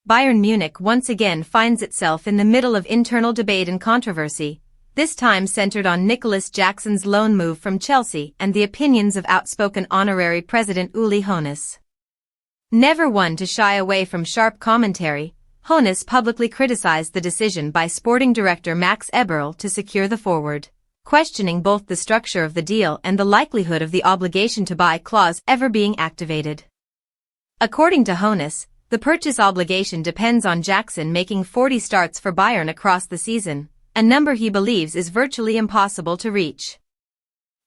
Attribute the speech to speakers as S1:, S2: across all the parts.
S1: Bayern Munich once again finds itself in the middle of internal debate and controversy, this time centered on Nicolas Jackson's loan move from Chelsea and the opinions of outspoken honorary president Uli Hoeneß. Never one to shy away from sharp commentary, Hoeneß publicly criticized the decision by sporting director Max Eberl to secure the forward, questioning both the structure of the deal and the likelihood of the obligation to buy clause ever being activated. According to Hoeneß, the purchase obligation depends on Jackson making 40 starts for Bayern across the season, a number he believes is virtually impossible to reach.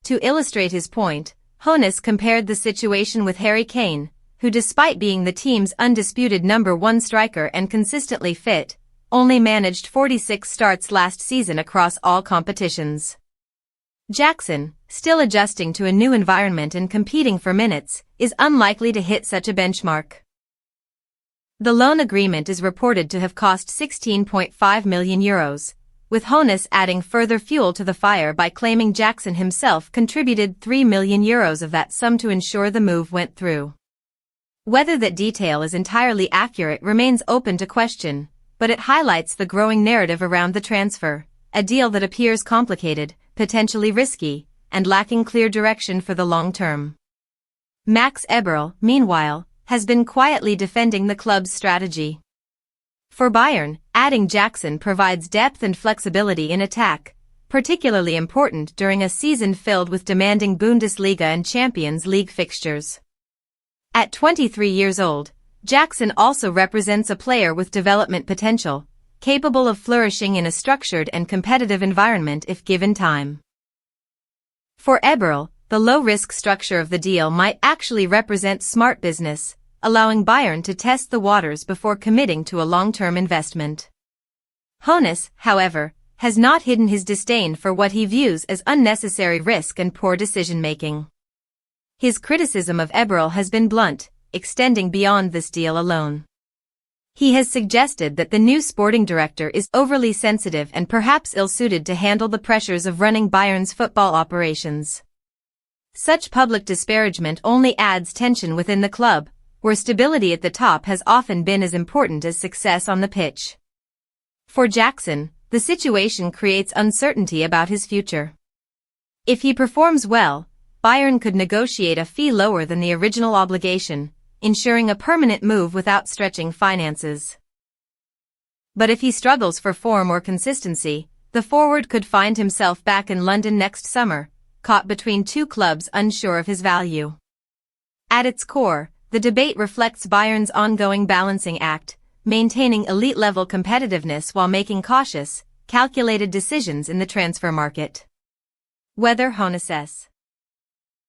S1: To illustrate his point, Hoeneß compared the situation with Harry Kane, who despite being the team's undisputed #1 striker and consistently fit, only managed 46 starts last season across all competitions. Jackson, still adjusting to a new environment and competing for minutes, is unlikely to hit such a benchmark. The loan agreement is reported to have cost €16.5 million, with Hoeneß adding further fuel to the fire by claiming Jackson himself contributed €3 million of that sum to ensure the move went through. Whether that detail is entirely accurate remains open to question, but it highlights the growing narrative around the transfer, a deal that appears complicated, potentially risky, and lacking clear direction for the long term. Max Eberl, meanwhile, has been quietly defending the club's strategy. For Bayern, adding Jackson provides depth and flexibility in attack, particularly important during a season filled with demanding Bundesliga and Champions League fixtures. At 23 years old, Jackson also represents a player with development potential, capable of flourishing in a structured and competitive environment if given time. For Eberl, the low-risk structure of the deal might actually represent smart business, allowing Bayern to test the waters before committing to a long-term investment. Hoeneß, however, has not hidden his disdain for what he views as unnecessary risk and poor decision-making. His criticism of Eberl has been blunt, extending beyond this deal alone. He has suggested that the new sporting director is overly sensitive and perhaps ill-suited to handle the pressures of running Bayern's football operations. Such public disparagement only adds tension within the club, where stability at the top has often been as important as success on the pitch. For Jackson, the situation creates uncertainty about his future. If he performs well, Bayern could negotiate a fee lower than the original obligation, ensuring a permanent move without stretching finances. But if he struggles for form or consistency, the forward could find himself back in London next summer, caught between two clubs unsure of his value. At its core, the debate reflects Bayern's ongoing balancing act, maintaining elite-level competitiveness while making cautious, calculated decisions in the transfer market. Whether Hoeneß